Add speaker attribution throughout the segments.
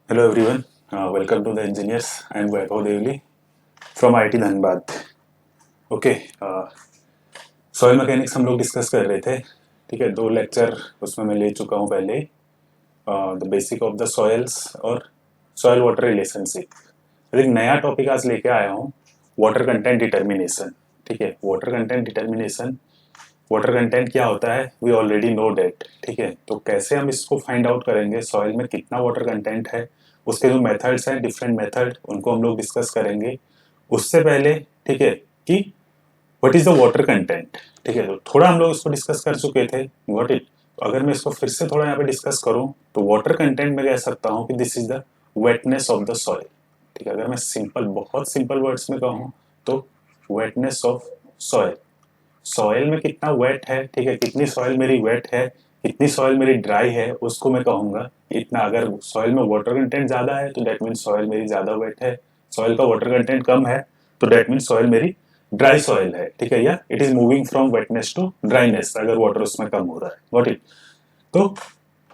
Speaker 1: Hello everyone, welcome to the engineers and Vaibhav Devli from IIT Dhanbad. Okay, soil mechanics हम लोग discuss कर रहे थे. ठीक है, 2 लेक्चर उसमें मैं ले चुका हूँ पहले. The basic of the soils और सॉइल वाटर रिलेशनशिप. एक नया टॉपिक आज लेके आया हूँ, वाटर कंटेंट डिटर्मिनेशन. ठीक है, water content determination. Water content क्या होता है, वी ऑलरेडी नो डेट. ठीक है, तो कैसे हम इसको फाइंड आउट करेंगे, सॉइल में कितना वाटर कंटेंट है, उसके जो मेथड्स हैं, डिफरेंट मेथड, उनको हम लोग डिस्कस करेंगे. उससे पहले ठीक है कि what is the water content. ठीक है, तो थोड़ा हम लोग इसको डिस्कस कर चुके थे, गॉट इट. तो अगर मैं इसको फिर से थोड़ा यहाँ पे डिस्कस करूँ तो वाटर कंटेंट में कह सकता हूँ कि this is the वेटनेस of the soil. ठीक है, अगर मैं सिंपल, बहुत सिंपल वर्ड्स में कहूँ तो वेटनेस ऑफ सॉइल. सॉइल में कितना वेट है, ठीक है, कितनी सॉइल मेरी वेट है, कितनी सॉइल मेरी ड्राई है, उसको मैं कहूंगा इतना. अगर सॉइल में वाटर कंटेंट ज्यादा है तो डेट मीन सॉइल मेरी ज्यादा वेट है. सॉइल का वाटर कंटेंट कम है तो डेट मीन सॉइल मेरी ड्राई सॉइल है. ठीक है, या it is moving from wetness to dryness अगर वाटर उसमें कम हो रहा है. What it. तो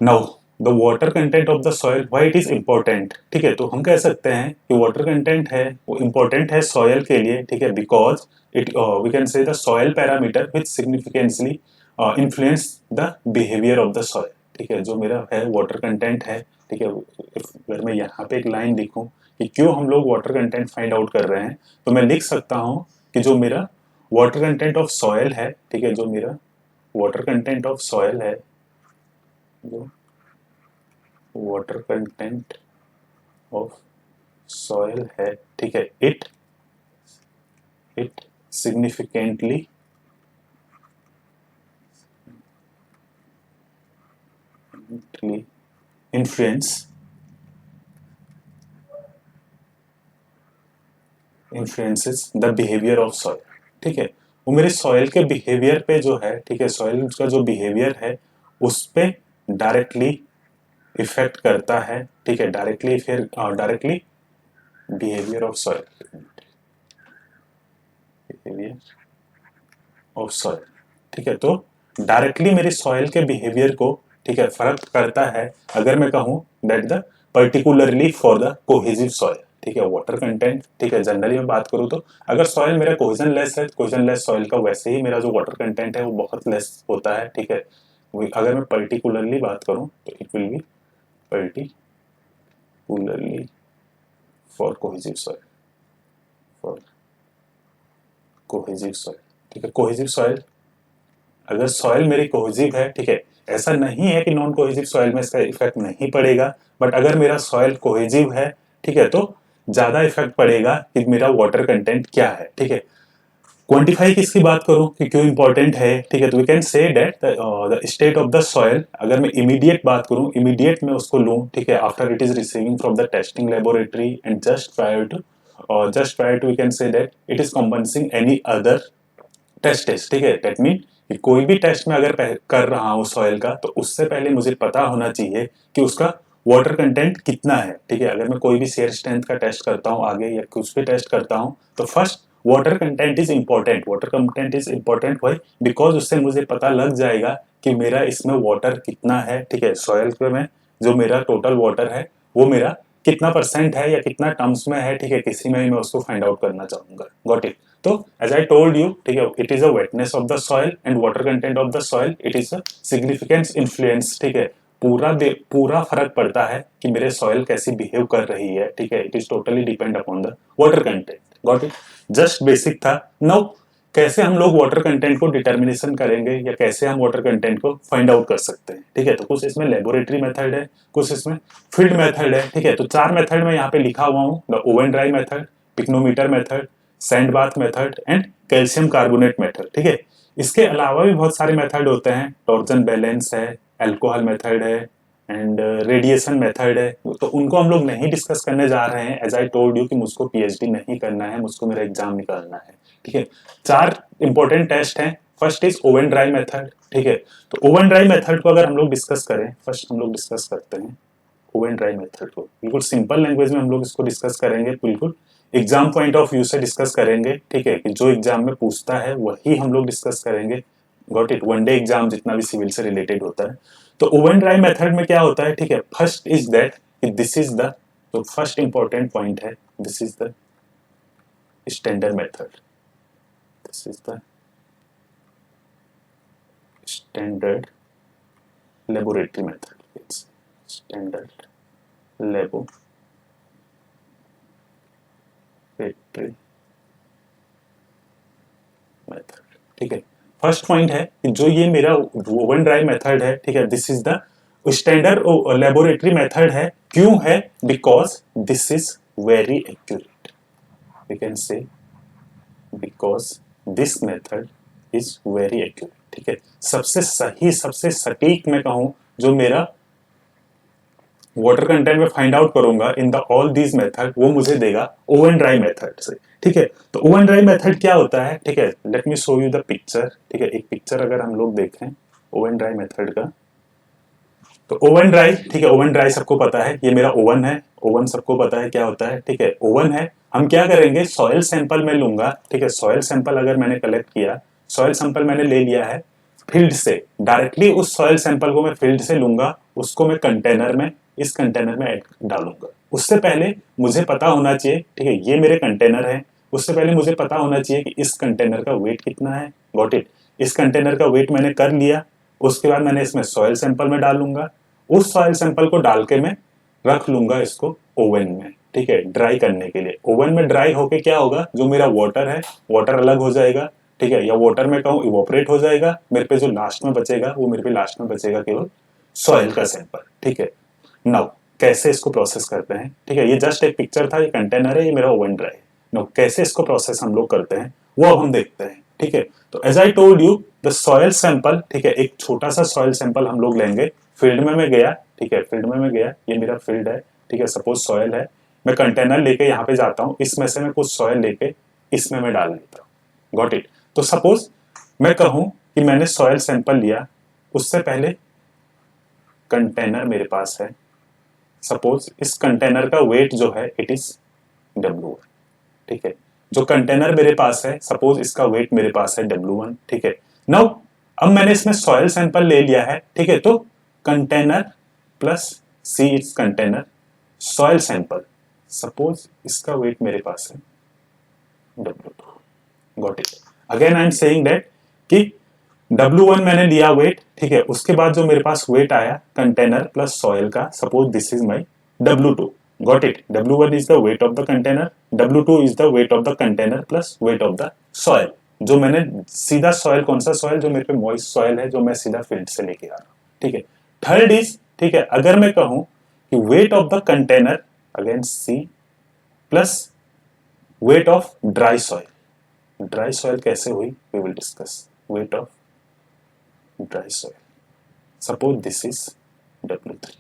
Speaker 1: now the water content of the soil, why it is important. ठीक है, तो हम कह सकते हैं कि वाटर कंटेंट है वो इम्पोर्टेंट है सॉइल के लिए. ठीक है, because it we can say the soil parameter which significantly influence the behaviour of the soil. ठीक है, जो मेरा है वाटर कंटेंट है. ठीक है, अगर मैं यहाँ पे एक लाइन लिखूं कि क्यों हम लोग वाटर कंटेंट फाइंड आउट कर रहे हैं, तो मैं लिख सकता हूँ कि जो मेरा वाटर कंटेंट ऑफ सॉइल है, ठीक है, जो मेरा वाटर कंटेंट ऑफ सॉइल है, जो वाटर कंटेंट ऑफ सॉइल है, ठीक है, it it significantly influence influences the behaviour of soil. ठीक है, वो मेरे सॉइल के बिहेवियर पे जो है, ठीक है, सॉइल का जो बिहेवियर है उस पे डायरेक्टली इफेक्ट करता है. ठीक है, डायरेक्टली, फिर directly behaviour of soil, behaviour of soil. ठीक है, तो डायरेक्टली मेरे सॉइल के बिहेवियर को, ठीक है, फर्क करता है. अगर मैं कहूं that the particularly for the cohesive soil. ठीक है, वाटर कंटेंट, ठीक है, जनरली मैं बात करूं तो अगर सॉइल मेरा कोहेजन लेस है, कोहेजन लेस सॉइल का वैसे ही मेरा जो वाटर कंटेंट है वो बहुत लेस होता है. ठीक है, अगर मैं पर्टिकुलरली बात करूं तो it will B particularly for cohesive soil, for cohesive soil. ठीक है, कोहेसिव सॉइल, अगर सॉइल मेरी कोहेसिव है, ठीक है, ऐसा नहीं है कि नॉन कोहेसिव सॉइल में इसका इफेक्ट नहीं पड़ेगा, बट अगर मेरा सॉइल कोहेसिव है, ठीक है, तो ज्यादा इफेक्ट पड़ेगा कि मेरा वाटर कंटेंट क्या है. ठीक है, क्वांटिफाई किसकी बात करूं कि क्यों इंपॉर्टेंट है. ठीक है, तो we can say that the state of the soil. अगर मैं इमीडिएट बात करूं, इमीडिएट में उसको लूं, ठीक है, after it is receiving from the testing laboratory and just prior to we can say that it is compensating any other test. ठीक है, दैट मीन कि कोई भी टेस्ट में अगर कर रहा हूँ सॉइल का, तो उससे पहले मुझे पता होना चाहिए कि उसका वाटर कंटेंट कितना है. ठीक है, अगर मैं कोई भी शेयर स्ट्रेंथ का टेस्ट करता हूँ आगे या कुछ भी टेस्ट करता हूँ, तो first water content is important. Water content is important Y, because उससे मुझे पता लग जाएगा कि मेरा इसमें वाटर कितना है. ठीक है, सॉइल में जो मेरा टोटल वाटर है वो मेरा कितना परसेंट है या कितना टर्म्स में है. ठीक है, किसी में भी मैं उसको फाइंड आउट करना चाहूंगा. Got it. तो एज आई टोल्ड यू, ठीक है, it is a वेटनेस of the soil and water content of the soil, it is a significant influence. ठीक है, पूरा फर्क पड़ता है कि मेरे सॉइल कैसी बिहेव कर रही है. ठीक है, it is totally depend upon the water content. Got it. Just basic था. नाउ कैसे हम लोग वाटर कंटेंट को डिटर्मिनेशन करेंगे या कैसे हम वाटर कंटेंट को फाइंड आउट कर सकते हैं. ठीक है, तो कुछ इसमें लेबोरेटरी मेथड है, कुछ इसमें फील्ड मेथड है. ठीक है, तो 4 मेथड में यहाँ पे लिखा हुआ हूँ: the oven dry method, pycnometer method, sand bath method and calcium carbonate method. ठीक है, इसके अलावा भी बहुत सारे मेथड होते हैं. टॉर्जन बैलेंस है, अल्कोहल मेथड है एंड रेडिएशन मेथड है. तो उनको हम लोग नहीं डिस्कस करने जा रहे हैं. एज आई टोल्ड यू कि मुझको पीएचडी नहीं करना है, मुझको मेरा एग्जाम निकालना है. ठीक है, 4 इंपॉर्टेंट टेस्ट हैं. First is oven dry method. ठीक है, तो ओवन ड्राई मेथड को अगर हम लोग डिस्कस करें, फर्स्ट हम लोग डिस्कस करते हैं ओवन ड्राई मेथड को. बिल्कुल सिंपल लैंग्वेज में हम लोग इसको डिस्कस करेंगे, बिल्कुल एग्जाम पॉइंट ऑफ व्यू से डिस्कस करेंगे. ठीक है, कि जो एग्जाम में पूछता है वही हम लोग डिस्कस करेंगे. Got it. One day exam जितना भी सिविल से रिलेटेड होता है. तो ओवन ड्राई मेथड में क्या होता है, ठीक है, first is that this is the तो फर्स्ट इंपॉर्टेंट पॉइंट है, this is the standard method, this is the standard laboratory method, it's standard laboratory method. ठीक है, फर्स्ट पॉइंट है कि जो ये मेरा ओवन ड्राई मेथड है, ठीक है, this is the standard laboratory method है। क्यों है? Because this is very accurate, we can say because this method is very accurate. ठीक है, सबसे सही, सबसे सटीक मैं कहूं जो मेरा वाटर कंटेंट में फाइंड आउट करूंगा in the all these method, वो मुझे देगा ओवन ड्राई मेथड से। ठीक है, तो ओवन ड्राई मेथड क्या होता है? ठीक है, let me show you the picture. ठीक है, एक पिक्चर अगर हम लोग देखें ओवन ड्राई मेथड का, तो ओवन ड्राई, ठीक है, ओवन ड्राई सबको पता है, ये मेरा ओवन है, ओवन सबको पता है क्या होता है। ठीक है, ओवन है, हम क्या करेंगे, सॉइल सैंपल में लूंगा। ठीक है, सॉइल सैंपल अगर मैंने कलेक्ट किया, सॉइल सैंपल मैंने ले लिया है फील्ड से, डायरेक्टली उस सॉइल सैंपल को मैं फील्ड से लूंगा, उसको मैं कंटेनर में, इस कंटेनर में डालूंगा। उससे पहले मुझे पता होना चाहिए, ठीक है, ये मेरे कंटेनर है, उससे पहले मुझे पता होना चाहिए कि इस कंटेनर का वेट कितना है। गॉट इट, इस कंटेनर का वेट मैंने कर लिया, उसके बाद मैंने इसमें सॉइल सैंपल में डालूंगा, उस सॉइल सैंपल को डाल के मैं रख लूंगा इसको ओवन में। ठीक है, ड्राई करने के लिए। ओवन में ड्राई होके क्या होगा, जो मेरा वाटर है, वाटर अलग हो जाएगा। ठीक है, या वाटर में कहूँ इवोपरेट हो जाएगा, मेरे पे जो लास्ट में बचेगा, वो मेरे पे लास्ट में बचेगा केवल सॉइल का सैंपल। ठीक है, नाउ कैसे इसको प्रोसेस करते हैं? ठीक है, ये जस्ट एक पिक्चर था, ये कंटेनर है, ये मेरा ओवन ड्राई है। नाउ कैसे इसको प्रोसेस हम लोग करते हैं वो अब हम देखते हैं। ठीक है, तो as I told you the soil sample, ठीक है, एक छोटा सा सॉइल सैंपल हम लोग लेंगे। फील्ड में मैं गया, ठीक है, फील्ड में मैं गया, ये मेरा फील्ड है। ठीक है, सपोज सॉइल है, मैं कंटेनर लेके यहाँ पे जाता हूँ, इसमें से मैं कुछ सॉइल लेके इसमें मैं डाल देता हूँ। Got it. तो सपोज मैं कहूँ कि मैंने सॉइल सैंपल लिया, उससे पहले कंटेनर मेरे पास है, सपोज इस कंटेनर का वेट जो है इट इज W1। ठीक है, जो कंटेनर मेरे पास है, सपोज इसका वेट मेरे पास है W1। ठीक है, नाउ अब मैंने इसमें सॉइल सैंपल ले लिया है। ठीक है, तो container plus see it's container soil sample, suppose इसका वेट मेरे पास है W2। Got it. Again I am saying that कि W1 मैंने लिया वेट। ठीक है, उसके बाद जो मेरे पास वेट आया कंटेनर प्लस सॉइल का, suppose this is my W2। Got it. W1 is the weight of the container, W2 is the weight of the container plus weight of the soil, जो मैंने सीधा सॉइल, कौन सा soil, जो मेरे पे moist soil है, जो मैं सीधा फील्ड से लेके आ रहा हूँ। ठीक है, थर्ड इज, ठीक है, अगर मैं कहूं कि weight of the container, again C plus weight of dry soil. Dry soil कैसे हुई, we will discuss. Weight of dry soil, suppose this is W3।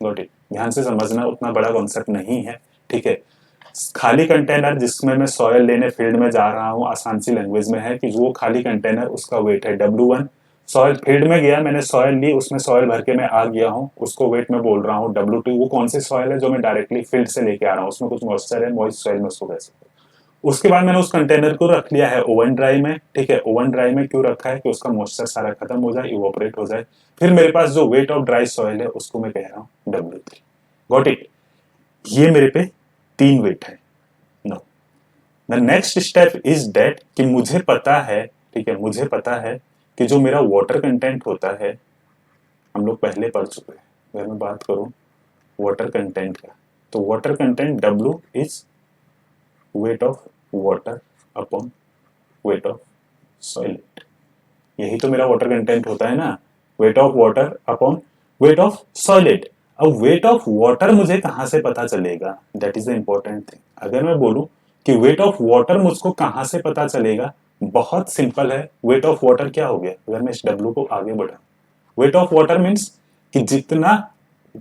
Speaker 1: Got it. ध्यान से समझना, उतना बड़ा कॉन्सेप्ट नहीं है। ठीक है, खाली कंटेनर जिसमें मैं सॉइल लेने फील्ड में जा रहा हूँ, आसान सी लैंग्वेज में है कि वो खाली कंटेनर, उसका वेट है W1। सॉइल फील्ड में गया, मैंने सॉइल ली, उसमें सॉइल भर के मैं आ गया हूँ, उसको वेट में बोल रहा हूँ W2। वो कौन सी सॉइल है, जो मैं डायरेक्टली फील्ड से लेके आ रहा हूँ, उसमें कुछ मॉइस्चर है, मॉइस्ट सॉइल में उसको कह सकते हैं। उसके बाद मैंने उस कंटेनर को रख लिया है ओवन ड्राई में। ठीक है, ओवन ड्राई में क्यों रखा है कि उसका मॉइस्चर सारा खत्म हो जाए, इवोपरेट हो जाए। फिर मेरे पास जो वेट ऑफ ड्राई सॉइल है, उसको मैं कह रहा हूँ W3। Got it. ये मेरे पे 3 वेट है। No, the next step is that कि मुझे पता है, ठीक है, मुझे पता है कि जो मेरा वाटर कंटेंट होता है, हम लोग पहले पढ़ चुके हैं। अगर मैं बात करूं वाटर कंटेंट का, तो water content W is weight of water upon weight of solid. यही तो मेरा वाटर कंटेंट होता है ना, weight of water upon weight of solid. अब वेट ऑफ वाटर मुझे कहां से पता चलेगा, that is the important thing. अगर मैं बोलूं कि वेट ऑफ वाटर मुझको कहां से पता चलेगा, बहुत सिंपल है। वेट ऑफ वाटर क्या हो गया, अगर मैं इस W को आगे बढ़ा, वेट ऑफ वाटर मीन्स कि जितना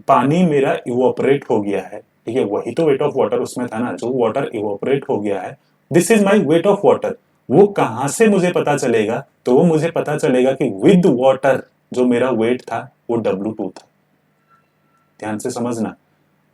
Speaker 1: पानी मेरा इवोपरेट हो गया है, ठीक है, वही तो वेट ऑफ वाटर उसमें था ना, जो वाटर इवोपरेट हो गया है, this is my weight of water. वो कहां से मुझे पता चलेगा, तो वो मुझे पता चलेगा कि विद वाटर जो मेरा वेट था वो W2 था। ध्यान से समझना,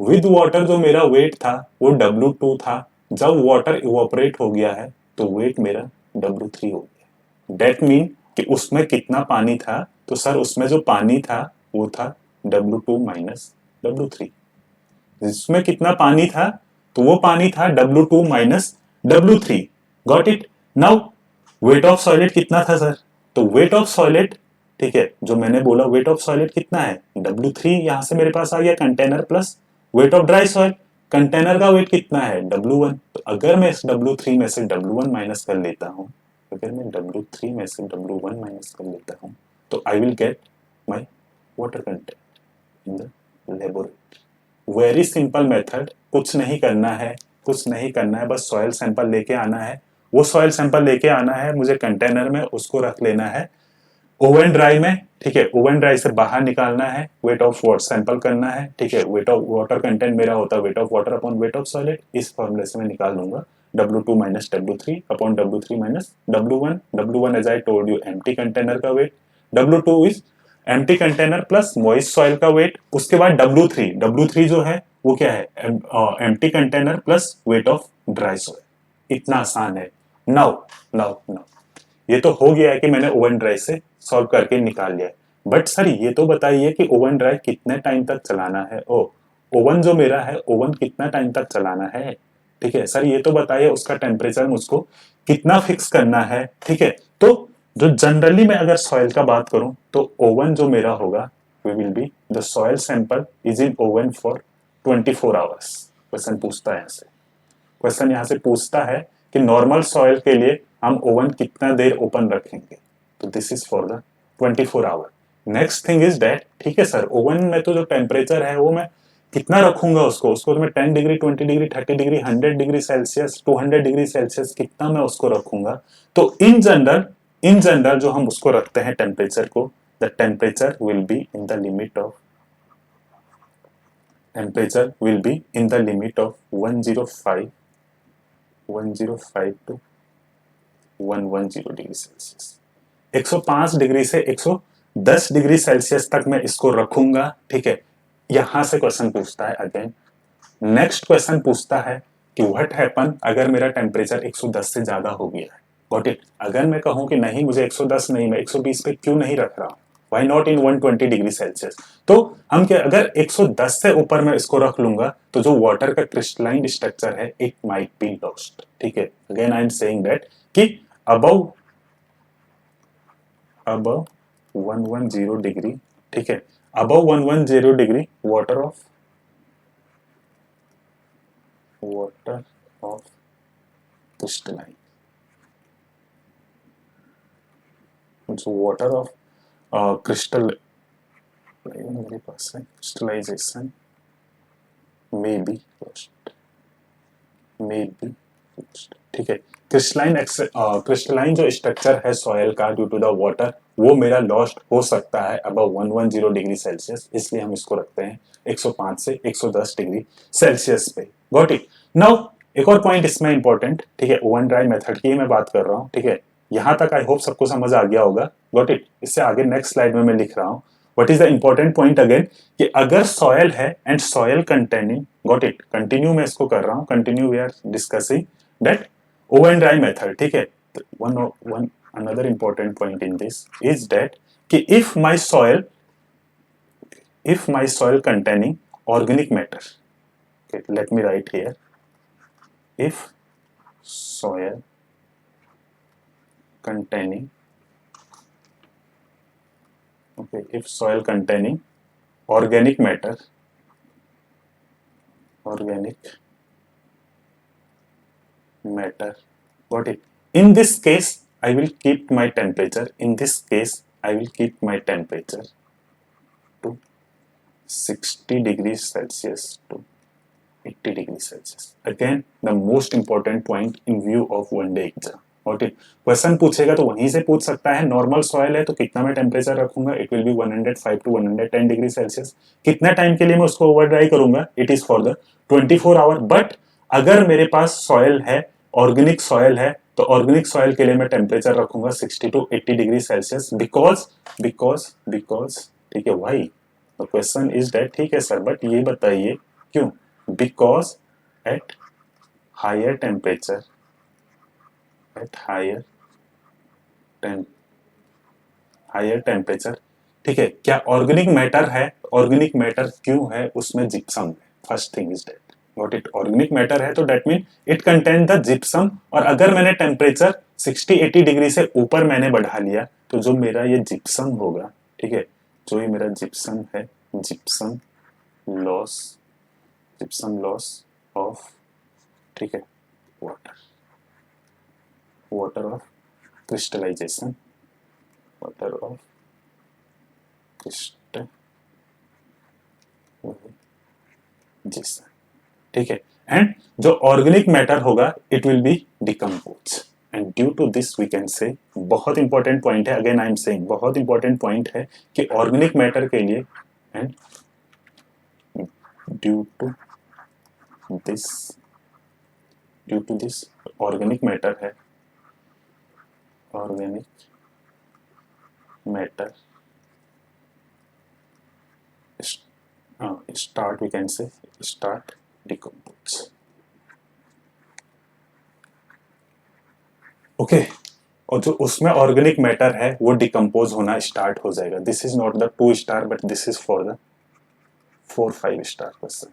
Speaker 1: विद वाटर जो मेरा वेट था वो W2 था। जब वाटर इवोपरेट हो गया है तो वेट मेरा W3 हो गया। डेट मीन कि उसमें कितना पानी था, तो सर उसमें जो पानी था वो था W2 माइनस W3। जिसमें कितना पानी था, तो वो पानी था W2 minus W3। Got it. Now wait of solid कितना था सर, तो वेट ऑफ सॉलिड, ठीक है, जो मैंने बोला वेट ऑफ सॉलिड कितना है W3, यहां से मेरे पास आ गया container plus weight of dry soil. Container का वेट कितना है W1, तो अगर मैं इस W3 में से W1 माइनस कर लेता हूं, अगर मैं W3 में से W1 माइनस कर लेता हूं, तो I will get my water content in the laboratory. Very simple method, कुछ नहीं करना है, कुछ नहीं करना है, बस सॉइल सैंपल लेके आना है। वो सॉइल सैंपल लेके आना है मुझे कंटेनर में, उसको रख लेना है ओवन ड्राई में, ठीक है। ओवन ड्राई से बाहर निकालना है, वेट ऑफ वाटर सैंपल करना है, ठीक है। वेट ऑफ वाटर कंटेंट मेरा होता है weight of water upon weight of solid. इस फॉर्मूले से मैं निकाल लूंगा W2 minus W3 upon W3 minus W1। W1 as I told you empty container का वेट, W2 is empty container plus moist soil का वेट। उसके बाद W3 जो है वो क्या है, empty container plus weight of dry soil. इतना आसान है। नाउ नाउ नाउ ये तो हो गया है कि मैंने ओवन ड्राई से सॉल्व करके निकाल लिया है। बट सर ये तो बताइए कि ओवन ड्राई कितने टाइम तक चलाना है। ओ, ओवन जो मेरा है, ओवन कितना टाइम तक चलाना है, ठीक है सर ये तो बताइए, उसका टेम्परेचर मुझको कितना फिक्स करना है, ठीक है। तो जो जनरली मैं अगर सॉइल का बात करूं, तो ओवन जो मेरा होगा, we will be the soil sample is in oven for 24 hours. Question पूछता है ऐसे, क्वेश्चन यहाँ से पूछता है कि नॉर्मल सॉइल के लिए हम ओवन कितना देर ओपन रखेंगे, तो this is for the 24 hour. Next thing is that, ठीक है सर, ओवन में तो जो टेम्परेचर है वो मैं कितना रखूंगा, उसको तो मैं 10 degree, 20 degree, 30 degree, 100 degree Celsius, 200 degree Celsius, कितना मैं उसको रखूंगा। तो इन जनरल जो हम उसको रखते हैं टेम्परेचर को, the temperature will be in the limit of, temperature will be in the limit of 105 to 110 degree Celsius. 105 degree से 110 डिग्री सेल्सियस तक मैं इसको रखूंगा, ठीक है। यहां से क्वेश्चन पूछता है अगेन, नेक्स्ट क्वेश्चन पूछता है कि व्हाट हैपन अगर मेरा टेम्परेचर 110 से ज्यादा हो गया है। Got it. अगर मैं कहूं कि नहीं मुझे 110 नहीं, मैं 120 पे क्यों नहीं रख रहा हूं, why not in 120 degree Celsius. तो हम क्या, अगर 110 से ऊपर मैं इसको रख लूंगा, तो जो वाटर का क्रिस्टलाइन स्ट्रक्चर है इट माइट बी लॉस्ट, ठीक है। Again I am saying that कि अबव 110 डिग्री, ठीक है, above 110 degree water of crystalline, so water of crystal, मेरे पास है crystallization may be lost, ठीक है। क्रिस्टलाइन जो स्ट्रक्चर है सॉयल का ड्यू टू द वाटर, वो मेरा लॉस्ट हो सकता है अबव 110 डिग्री सेल्सियस, इसलिए हम इसको रखते हैं 105 से 110 डिग्री सेल्सियस पे। Got it. नाउ एक और पॉइंट इसमें इंपॉर्टेंट, ठीक है, ओवन ड्राई मेथड की मैं बात कर रहा हूँ, ठीक है। यहां तक आई होप सबको समझ आ गया होगा। Got it. इससे आगे नेक्स्ट स्लाइड में मैं लिख रहा हूँ what is the important point again, कि अगर सॉयल है and soil containing, got it, continue मैं इसको कर रहा हूँ, continue we are discussing that oven dry method, ठीक है। One another important point in this is that कि if my soil containing organic matter, okay, let me write here, if soil containing, okay, if soil containing organic matter, got it. In this case I will keep my temperature, to 60 degrees Celsius to 80 degrees Celsius. Again the most important point in view of one day exam. Got it. Question पूछेगा तो वहीं से पूछ सकता है, normal soil है तो कितना मैं टेम्परेचर रखूंगा, it will be 105 to 110 degree Celsius. कितना टाइम के लिए मैं उसको ओवर ड्राई करूंगा, it is for the 24 hour. But अगर मेरे पास सॉइल है, ऑर्गेनिक सॉइल है, तो ऑर्गेनिक सॉइल के लिए मैं टेम्परेचर रखूंगा 60 टू 80 डिग्री सेल्सियस, बिकॉज ठीक है भाई, द क्वेश्चन इज दैट, ठीक है सर, बट ये बताइए क्यों, because at higher temperature, higher temperature, ठीक है, क्या ऑर्गेनिक मैटर है, ऑर्गेनिक मैटर क्यों है उसमें जिप्सम है, first thing is that what it organic matter है तो that mean it contain the gypsum. और अगर मैंने टेम्परेचर 60-80 डिग्री से ऊपर मैंने बढ़ा लिया तो जो मेरा ये जिप्सम होगा, ठीक है, जो ये मेरा जिप्सम है, gypsum loss, gypsum loss of, ठीक है, water, water of crystallisation, water of crystallisation, ठीक है। एंड जो ऑर्गेनिक मैटर होगा it will be decompose and due to this we can say, बहुत इंपॉर्टेंट पॉइंट है, अगेन आई एम सेइंग बहुत important point है कि ऑर्गेनिक मैटर के लिए and due to this, due to this organic matter है, organic matter start we can say start decompose, okay. और जो उसमें ऑर्गेनिक मैटर है वो डिकम्पोज होना स्टार्ट हो जाएगा। This is not the 2 star but this is for the 4-5 star question,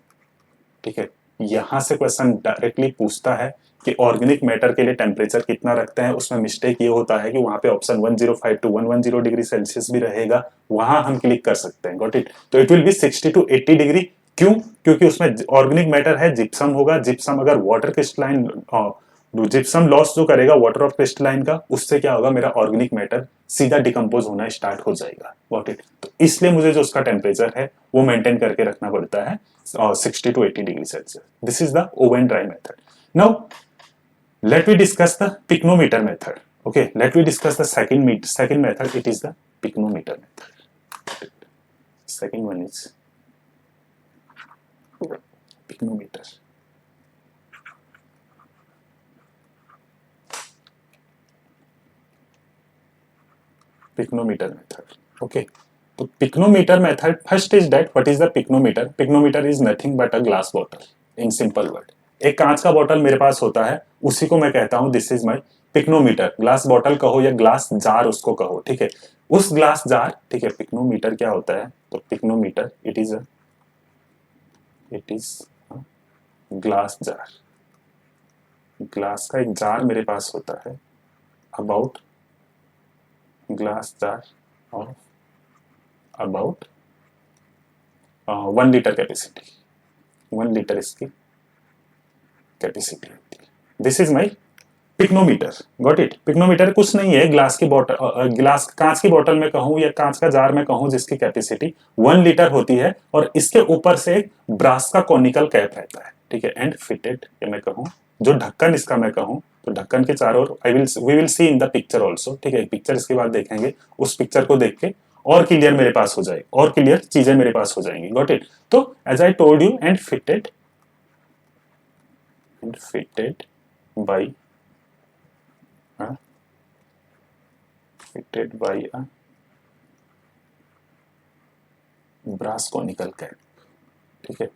Speaker 1: ठीक है। यहां से क्वेश्चन डायरेक्टली पूछता है कि ऑर्गेनिक मैटर के लिए टेम्परेचर कितना रखते हैं। उसमें मिस्टेक ये होता है कि वहां पे ऑप्शन 105 to 110 डिग्री सेल्सियस भी रहेगा, वहां हम क्लिक कर सकते हैं, गॉट इट। तो it will B 60 to 80 degree. क्यों? क्योंकि उसमें ऑर्गेनिक मैटर है, जिप्सम होगा। जिप्सम अगर वाटर क्रिस्टलाइन, जिप्सम लॉस जो करेगा वाटर ऑफ क्रिस्टलाइन का, उससे क्या होगा, मेरा ऑर्गेनिक मैटर सीधा डिकम्पोज होना स्टार्ट हो जाएगा, गॉट इट। तो इसलिए मुझे जो उसका टेम्परेचर है वो मेंटेन करके रखना पड़ता है 60 to 80 degree Celsius. This is the oven dry method. Now let we discuss the pycnometer method. Okay, let we discuss the second method. It is the pycnometer method. Second one is pycnometer. Pycnometer method. Okay, so pycnometer method, first is that what is the pycnometer? Pycnometer is nothing but a glass bottle in simple word. एक कांच का bottle मेरे पास होता है, उसी को मैं कहता हूं this is my pycnometer. Glass bottle कहो या ग्लास जार उसको कहो, ठीक है। उस ग्लास जार, ठीक है, पिक्नोमीटर क्या होता है, तो pycnometer it is glass jar. Glass का एक जार मेरे पास होता है, about glass jar of about 1 litre capacity, 1 litre इसकी कैपेसिटी होती है। This is my pycnometer, got it. Pycnometer कुछ नहीं है, ग्लास की बॉटल, ग्लास कांच की बॉटल में कहूं या कांच का जार में कहूं जिसकी कैपेसिटी 1 लीटर होती है, और इसके ऊपर से एक ब्रास का कॉनिकल कैप रहता है, ठीक है, एंड फिटेड, या मैं कहूं जो ढक्कन इसका मैं कहूं तो ढक्कन के चारों ओर we will see in the picture also, ठीक है। पिक्चर इसके बाद देखेंगे, उस पिक्चर को देख के और क्लियर मेरे पास हो जाए, और क्लियर चीजें मेरे पास हो जाएंगी, गॉट इट। तो as I told you and fitted by a brass conical cap, ठीक है।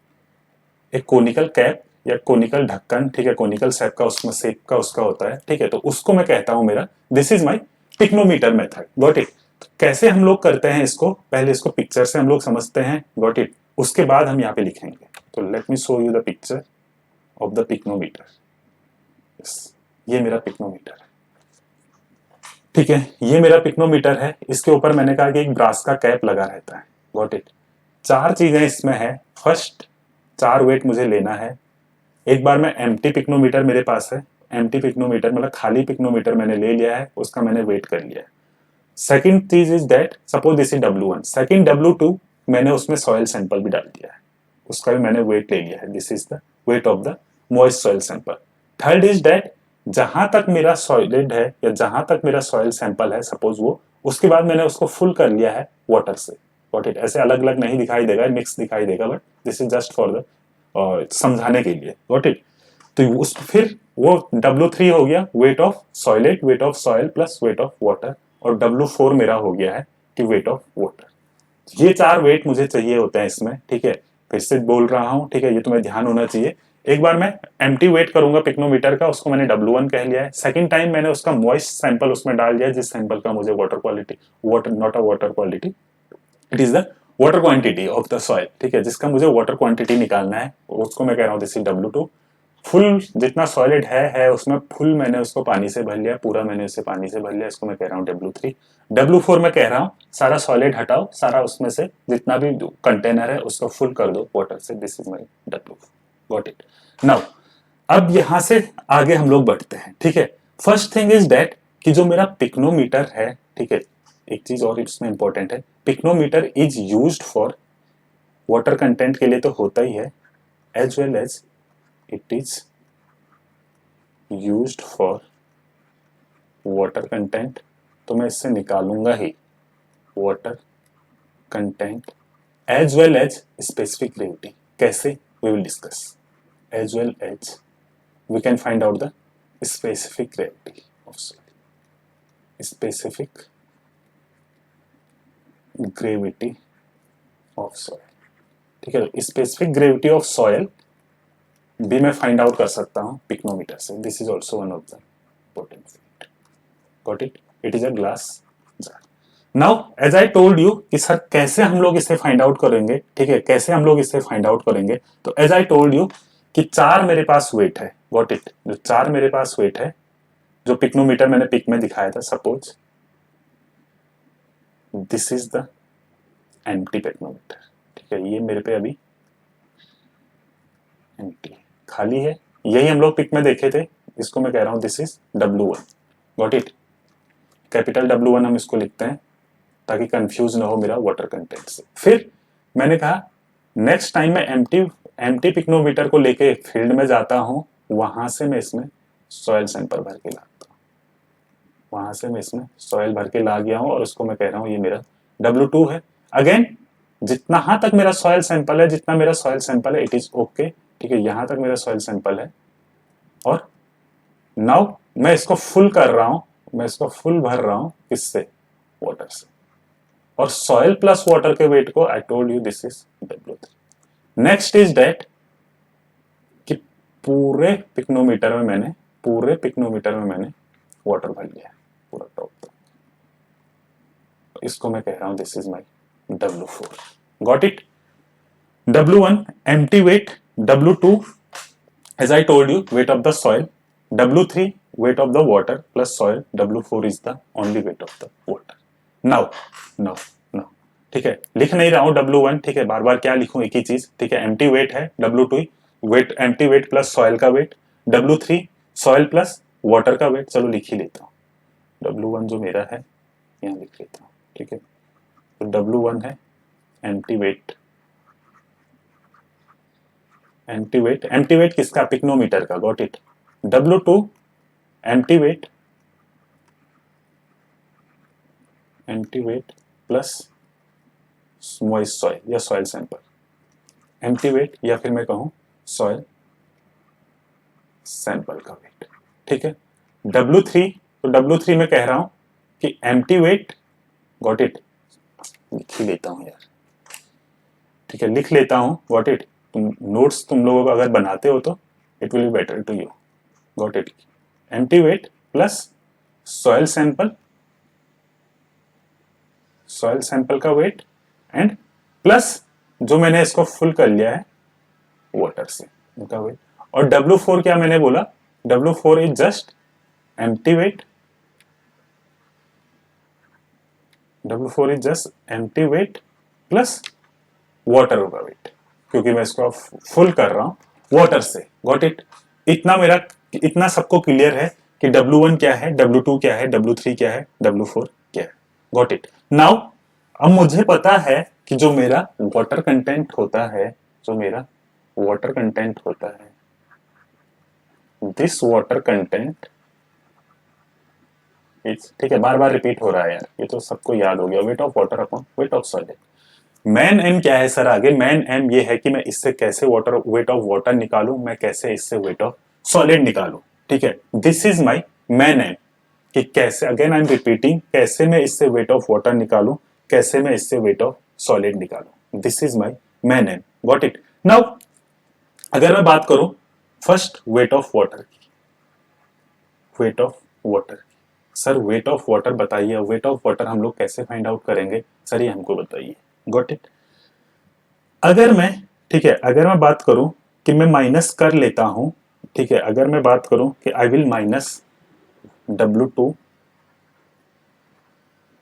Speaker 1: एक कोनिकल कैप या कोनिकल ढक्कन, ठीक है, कोनिकल शेप का उसमें शेप का उसका होता है, ठीक है। तो उसको मैं कहता हूं मेरा this is my pycnometer method, got it. कैसे हम लोग करते हैं इसको, पहले इसको पिक्चर से हम लोग समझते हैं, गॉट इट। उसके बाद हम यहाँ पे लिखेंगे। तो let me show you the picture of the pycnometer. ये मेरा पिक्नोमीटर है, ठीक है, ये मेरा पिक्नोमीटर है। इसके ऊपर मैंने कहा कि एक ब्रास का कैप लगा रहता है, गॉट इट। 4 चीजें इसमें है। फर्स्ट 4 वेट मुझे लेना है। एक बार मैं एम्प्टी पिक्नोमीटर मेरे पास है, एम्प्टी पिक्नोमीटर मतलब खाली पिक्नोमीटर मैंने ले लिया है, उसका मैंने वेट कर लिया है। सेकंड चीज is that suppose this is W1, second W2 मैंने उसमें सॉइल सैंपल भी डाल दिया है, उसका भी मैंने वेट ले लिया है। This is the weight of the moist soil sample. Third is that जहां तक मेरा सॉलिड है या जहां तक मेरा सॉइल सैंपल है सपोज वो, उसके बाद मैंने उसको फुल कर लिया है वाटर से, गॉट इट। ऐसे अलग अलग नहीं दिखाई देगा, मिक्स दिखाई देगा, but this is just for the समझाने के लिए, गॉट इट। तो उस फिर वो W3 हो गया weight of solid, weight of soil plus weight of water, और W4 मेरा हो गया है कि वेट ऑफ वाटर। ये 4 वेट मुझे चाहिए होते हैं इसमें, ठीक है। फिर से बोल रहा हूं, ठीक है, ये तुम्हें ध्यान होना चाहिए। एक बार मैं एम्प्टी वेट करूंगा पिक्नोमीटर का, उसको मैंने W1 कह लिया है। सेकंड टाइम मैंने उसका मॉइस्ट सैंपल उसमें डाल दिया, जिस सैंपल का मुझे water quality, water not a water quality, it is the water quantity of the soil, ठीक है, जिसका मुझे वाटर क्वांटिटी निकालना है उसको मैं कह रहा हूँ दिस इज W2। फुल जितना सॉलिड है उसमें फुल मैंने उसको पानी से भर लिया, पूरा मैंने उसे पानी से भर लिया, इसको मैं कह रहा हूँ W3। W4 मैं कह रहा हूँ सारा सॉलिड हटाओ, सारा उसमें से जितना भी कंटेनर है उसको फुल कर दो वाटर से, this is my W4। Got it. Now अब यहां से आगे हम लोग बढ़ते हैं, ठीक है। फर्स्ट थिंग इज दैट कि जो मेरा पिक्नोमीटर है, ठीक है, एक चीज और इसमें इंपॉर्टेंट है, pycnometer is used for water content के लिए तो होता ही है, as well as it is used for water content, तो मैं इससे निकालूंगा ही water content as well as specific gravity. कैसे, we will discuss. As well as we can find out the specific gravity of soil, specific gravity of soil, ठीक है। Specific gravity of soil भी मैं फाइंड आउट कर सकता हूं pycnometer से, this is also one of the important fact. Got it. It is a glass jar. Now as I told you कि sir कैसे हम लोग इसे फाइंड आउट करेंगे, ठीक है, कैसे हम लोग इसे फाइंड आउट करेंगे, तो एज आई टोल्ड यू कि 4 मेरे पास वेट है। Got it. जो 4 मेरे पास वेट है, जो पिक्नोमीटर मैंने पिक में दिखाया था, suppose this is the empty pycnometer, ठीक है, ये मेरे पे अभी एम्प्टी खाली है, यही हम लोग पिक में देखे थे, इसको मैं कह रहा हूं this is W1। Got it. Capital W1 हम इसको लिखते हैं ताकि कंफ्यूज ना हो मेरा वाटर कंटेंट से। फिर मैंने कहा नेक्स्ट टाइम मैं एम्प्टी पिक्नोमीटर को लेके फील्ड में जाता हूं, वहां से मैं इसमें सॉइल सैंपल भर के लाता हूं, वहां से मैं इसमें सॉइल भर के ला गया हूं और उसको मैं कह रहा हूं ये मेरा W2 है। अगेन जितना तक मेरा सॉइल सैंपल है, जितना मेरा सॉइल सैंपल है इट इज ओके, ठीक है, यहां तक मेरा सॉइल सैंपल है। और नाउ मैं इसको फुल कर रहा हूं, मैं इसको फुल भर रहा हूं, किससे, वाटर से। और सॉइल प्लस वाटर के वेट को आई told you this is W3। Next is that कि पूरे पिक्नोमीटर में मैंने वाटर भर लिया पूरा टॉप तक, इसको मैं कह रहा हूं this is my W4। Got it. W1 empty weight, W2 as I told you weight of the soil, W3 weight of the water plus soil, W4 is the only weight of the water। now now now ठीक है, लिख नहीं रहा हूं W1, ठीक है, बार बार क्या लिखूं, एक ही चीज, ठीक है, एम्प्टी वेट है, W2 weight, empty weight plus soil का weight, W3 soil plus water का वेट, चलो लिख ही लेता हूं। W1 जो मेरा है यहाँ लिख लेता हूं, ठीक है, तो W1 है एम्प्टी वेट, एम्प्टी वेट किसका, पिक्नोमीटर का। Got it. W2 empty weight plus moist soil या सॉइल सैंपल, एम्प्टी वेट या फिर मैं कहूं सॉइल सैंपल का वेट, ठीक है। W3, तो W3 में कह रहा हूं कि एम्प्टी वेट, गॉट इट, लिख ही लेता हूं यार, ठीक है, लिख लेता हूं, गॉट इट। तुम नोट्स तुम लोगों को अगर बनाते हो तो it will be better to you. Got it. Empty weight plus soil sample का वेट एंड प्लस जो मैंने इसको फुल कर लिया है वाटर से, उनका वेट। और W4 क्या मैंने बोला, W4 is just empty weight, W4 is just empty weight plus water का वेट, क्योंकि मैं इसको फुल कर रहा हूं वाटर से। Got it. इतना सबको क्लियर है कि W1 क्या है, W2 क्या है, W3 क्या है, W4 क्या है। Got it. नाउ अब मुझे पता है कि जो मेरा वाटर कंटेंट होता है, दिस वाटर कंटेंट इज, ठीक है, बार बार रिपीट हो रहा है यार, ये तो सबको याद हो गया, weight of water upon weight of solid. Main aim क्या है सर आगे, मैन एम ये है कि मैं इससे कैसे वेट ऑफ वाटर निकालूं, मैं कैसे इससे वेट ऑफ सॉलिड निकालूं, ठीक है, this is my main aim. कि कैसे, अगेन आई एम रिपीटिंग, कैसे मैं इससे वेट ऑफ वाटर निकालूं, कैसे मैं इससे वेट ऑफ सॉलिड निकालूं, this is my main aim. Got it. Now अगर मैं बात करूं फर्स्ट वेट ऑफ वाटर की, सर वेट ऑफ वाटर बताइए, वेट ऑफ वाटर हम लोग कैसे फाइंड आउट करेंगे सर, ये हमको बताइए। Got it. अगर मैं, ठीक है, अगर मैं बात करूं कि मैं माइनस कर लेता हूं, ठीक है, अगर मैं बात करूं कि I will minus W2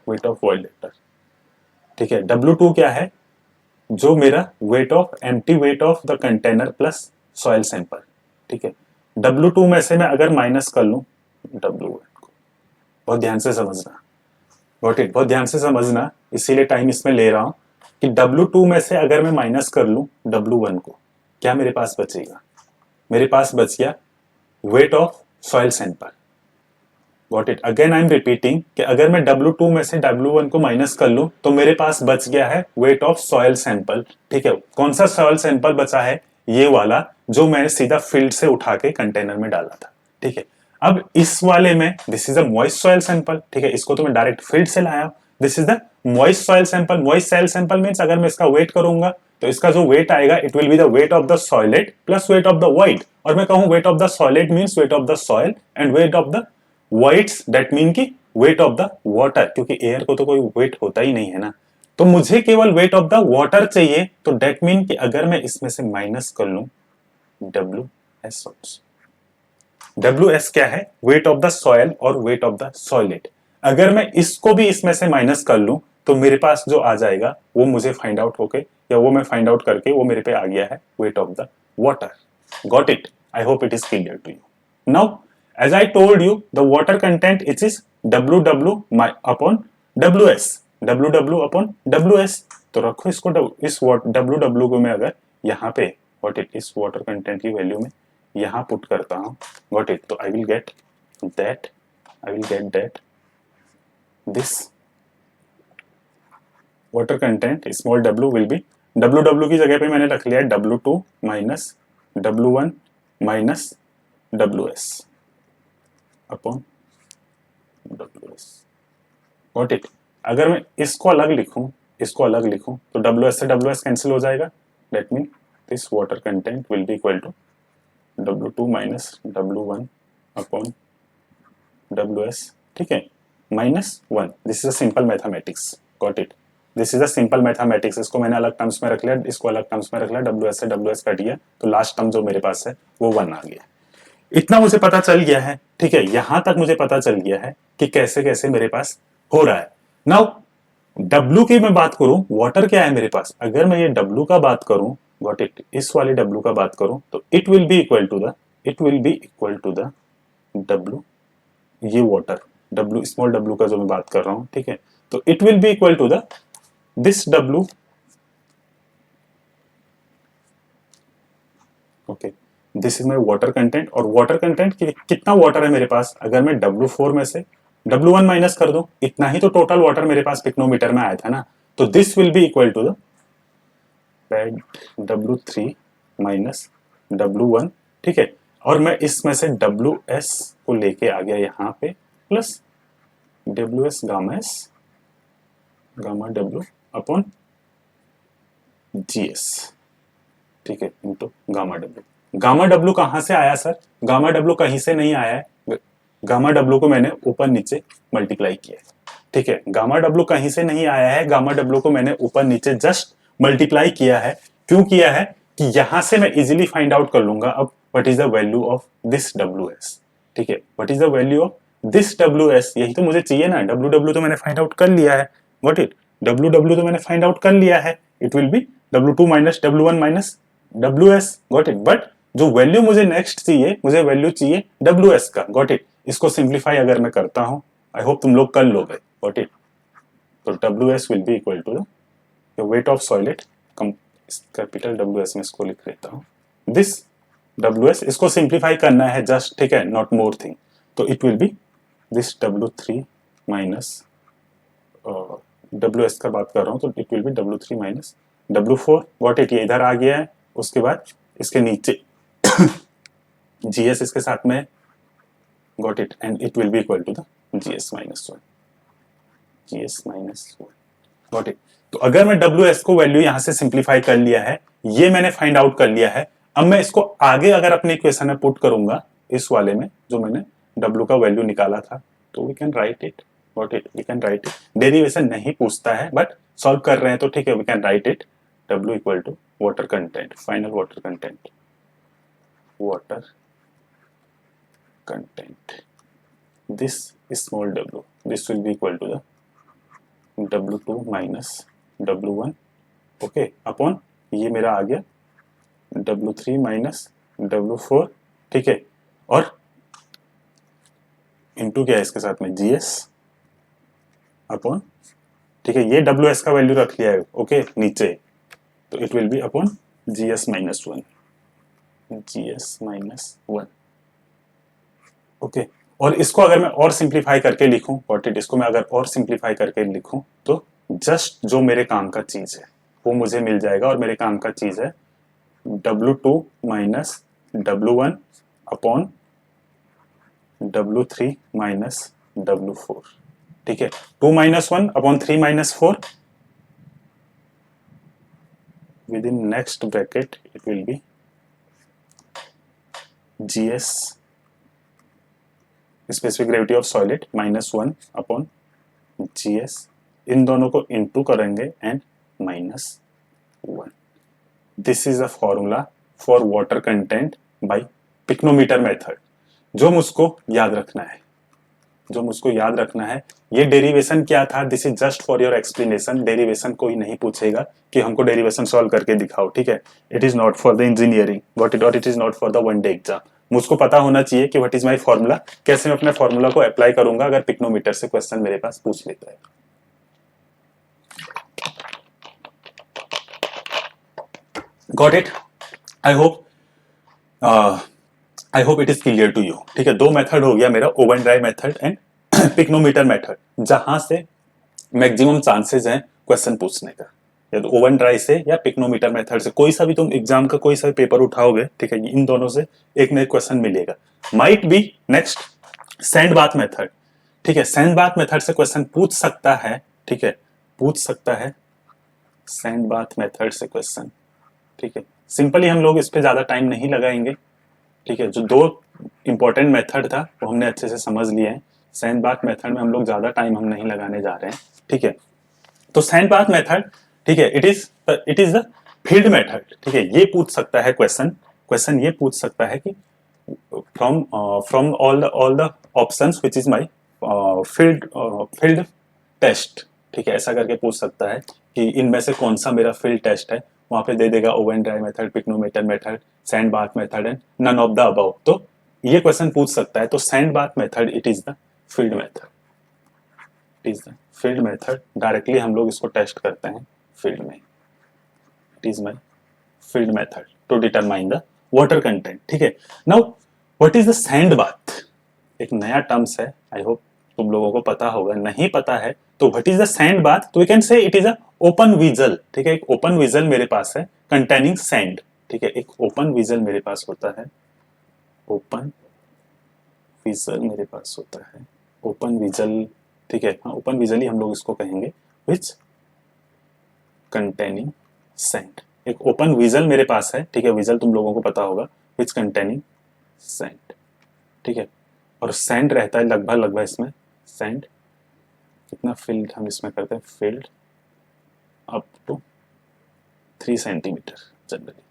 Speaker 1: weight of violator, ठीक है, W2 क्या है, जो मेरा weight of empty weight of the container plus soil sample, ठीक है, W2 में से मैं अगर माइनस कर लूं W1 को, बहुत ध्यान से समझना, गॉट इट, बहुत ध्यान से समझना, इसीलिए टाइम इसमें ले रहा हूं कि W2 में से अगर मैं माइनस कर लूं W1 को, क्या मेरे पास बचेगा, मेरे पास बच गया weight of soil sample, got it, again I am repeating कि अगर मैं W2 में से W1 को माइनस कर लूं तो मेरे पास बच गया है वेट ऑफ सॉइल सैंपल, ठीक है, कौन सा सॉइल सैंपल बचा है, ये वाला जो मैंने सीधा फील्ड से उठा के कंटेनर में डाला था, ठीक है, अब इस वाले में this is a moist soil sample, ठीक है, इसको तो मैं डायरेक्ट फील्ड से लाया, this is the moist soil sample, moist soil sample means अगर मैं इसका वेट करूंगा तो इसका जो वेट आएगा it will be the weight of the solid plus weight of the void, और मैं कहूं weight of the solid means weight of the soil and weight of the voids that mean की weight of the water, क्योंकि air को तो कोई wait होता ही नहीं है ना, तो मुझे केवल वेट ऑफ द वाटर चाहिए, तो दैट मीन कि अगर मैं इसमें से माइनस कर लूं WS, WS क्या है, वेट ऑफ द सॉइल और वेट ऑफ द सॉलिड, अगर मैं इसको भी इसमें से माइनस कर लूं तो मेरे पास जो आ जाएगा वो मुझे फाइंड आउट होके, या वो मैं फाइंड आउट करके वो मेरे पे आ गया है weight of the water, got it, I hope it is clear to you now, as I told you the water content it is WW upon WS, WW upon WS, तो रखो इसको इस WW को मैं अगर यहाँ पे what it इस water content की वैल्यू में यहाँ पुट करता हूँ, got it, तो I will get that this water content small w will be WW की जगह पे मैंने रख लिया W2 minus W1 minus WS upon WS, got it, अगर मैं इसको अलग लिखूं तो WS से WS कैंसिल हो जाएगा, that mean this water content will be equal to W2 minus W1 upon WS, ठीक है, minus 1, this is a simple mathematics, got it, this is a simple mathematics, इसको मैंने अलग टर्म्स में रख लिया, इसको अलग टर्म्स में रख लिया, WS से WS कट गया, तो लास्ट टर्म जो मेरे पास है वो 1 आ गया, इतना मुझे पता चल गया है, ठीक है, यहां तक मुझे पता चल गया है कि कैसे कैसे मेरे पास हो रहा है। नाउ W की मैं बात करूं, वाटर क्या है मेरे पास, अगर मैं ये W का बात करूं, गॉट इट, इस वाले W का बात करूं तो it will be equal to the W, ये वाटर W स्मॉल W का जो मैं बात कर रहा हूं, ठीक है, तो it will be equal to the this W, okay, this is my water content, और वाटर कंटेंट कितना वाटर है मेरे पास, अगर मैं W4 में से W1 माइनस कर दूं, इतना ही तो टोटल वाटर मेरे पास पिक्नोमीटर में आया था ना, तो this will be equal to the W3 minus W1, ठीक है, और मैं इसमें से WS को लेके आ गया यहाँ पे plus WS gamma W upon GS, ठीक है, इनटू गामा डब्ल्यू कहां से आया सर, गामा डब्ल्यू कहीं से नहीं आया है, गामा डब्ल्यू को मैंने ऊपर नीचे मल्टीप्लाई किया है, ठीक है, गामा डब्ल्यू कहीं से नहीं आया है, गामा डब्ल्यू को मैंने ऊपर नीचे जस्ट मल्टीप्लाई किया है, क्यों किया है कि यहां से मैं इजीली फाइंड आउट कर लूंगा अब what is the value of this WS, ठीक है, what is the value of this WS, यही तो मुझे चाहिए ना, WW तो मैंने फाइंड आउट कर लिया है, व्हाट इट, WW तो मैंने फाइंड आउट कर लिया है, it will B W2 minus W1 minus WS, got it, but जो वैल्यू मुझे नेक्स्ट चाहिए, मुझे वैल्यू चाहिए WS का, गॉट इट, इसको सिंप्लीफाई अगर मैं करता हूं, आई होप तुम लोग कर लोगे, गॉट इट, तो WS will be equal to the weight of solid, capital WS में इसको लिख लेता हूं, दिस WS, इसको सिंप्लीफाई करना है जस्ट, ठीक है, नॉट मोर थिंग, तो it will B this W3 minus WS का बात कर रहा हूं, तो it will B W3 minus W4, got it, ये इधर आ गया है, उसके बाद इसके नीचे GS इसके साथ में, got it, and it will be equal to the GS minus 1, got it, तो अगर मैं WS को वैल्यू यहां से सिंप्लीफाई कर लिया है, ये मैंने फाइंड आउट कर लिया है, अब मैं इसको आगे अगर अपने इक्वेशन में पुट करूंगा, इस वाले में जो मैंने W का वैल्यू निकाला था, तो we can write it, got it, we can write it, derivation नहीं पूछता है बट सॉल्व कर रहे हैं तो ठीक है, we can write it, W equal to water content, final water content, water content, this small w, this will be equal to the W2 minus W1, okay, upon ये मेरा आ गया W3 माइनस W4, ठीक है, और into क्या है इसके साथ में GS अपॉन, ठीक है, ये WS का वैल्यू रख लिया है, ओके, नीचे, तो it will B upon GS minus 1, GS minus 1, okay. और इसको अगर मैं और सिंप्लीफाई करके लिखूं, व्हाट इट, इसको मैं अगर और सिंप्लीफाई करके लिखूं तो जस्ट जो मेरे काम का चीज है वो मुझे मिल जाएगा, और मेरे काम का चीज है W2 minus W1 upon W3 minus W4, ठीक है, 2 minus 1 upon 3 minus 4, with in next bracket it will B GS specific gravity of solid minus 1 upon GS, इन दोनों को इनटू करेंगे and minus 1। This is the formula for water content bye pycnometer method. जो मुझको याद रखना है, जो मुझको याद रखना है, ये डेरिवेशन क्या था, this is just for your explanation. Derivation कोई नहीं पूछेगा कि हमको डेरिवेशन सॉल्व करके दिखाओ, ठीक है, it is not for the engineering what it is not for the one day exam. मुझको पता होना चाहिए कि व्हाट इज माय फॉर्मूला, कैसे मैं अपने फॉर्मूला को अप्लाई करूंगा अगर पिक्नोमीटर से क्वेश्चन मेरे पास पूछ लेता है। Got it? I hope it is clear to you, ठीक है। दो मेथड हो गया मेरा, oven dry method and pycnometer method, जहां से मैक्सिमम चांसेस हैं क्वेश्चन पूछने का, या तो ओवन ड्राई से या पिक्नोमीटर मेथड से। कोई सा भी तुम एग्जाम का कोई सा भी पेपर उठाओगे, ठीक है, इन दोनों से एक न एक क्वेश्चन मिलेगा। Might be next sand bath method, ठीक है, सैंड बाथ मेथड से क्वेश्चन पूछ सकता है, ठीक है, पूछ सकता है सैंड बाथ मेथड से क्वेश्चन, ठीक है। सिंपली हम लोग इस पे ज्यादा टाइम नहीं लगाएंगे, ठीक है। जो दो इंपॉर्टेंट मेथड था वो हमने अच्छे से समझ लिए हैं। सैंड बाथ मेथड में हम लोग ज्यादा टाइम हम नहीं लगाने जा रहे हैं, ठीक है। तो सैंड बाथ मेथड, ठीक है, it is the field method, ठीक है। ये पूछ सकता है क्वेश्चन ये पूछ सकता है कि from all the options which is my field test, ठीक है, ऐसा करके पूछ सकता है कि इनमें से कौन सा मेरा फील्ड टेस्ट है। वहां पे दे देगा oven dry method, pycnometer method, sand bath method and none of the above. तो ये क्वेश्चन पूछ सकता है। तो sand bath method it is the field method, it is the field method. Directly हम लोग इसको टेस्ट करते हैं फील्ड में। It is my field method to determine the water content, ठीक है। Now what is the sand bath? एक नया टर्म्स है, आई होप तुम लोगों को पता होगा। नहीं पता है तो what is the sand bath? तो we can say it is a open vessel, ठीक है। एक ओपन विजल मेरे पास है कंटेनिंग सैंड, ठीक है। एक ओपन विजल मेरे पास होता है, ओपन विजल मेरे पास होता है, ओपन विजल, ठीक है, हाँ, ओपन विजल ही हम लोग इसको कहेंगे, विच कंटेनिंग सैंड। एक ओपन विजल मेरे पास है, ठीक है, विजल तुम लोगों को पता होगा, विच कंटेनिंग सैंड, ठीक है। और सैंड रहता है लगभग इसमें सैंड कितना फील्ड हम इसमें करते हैं, field up to 3 centimetre, generally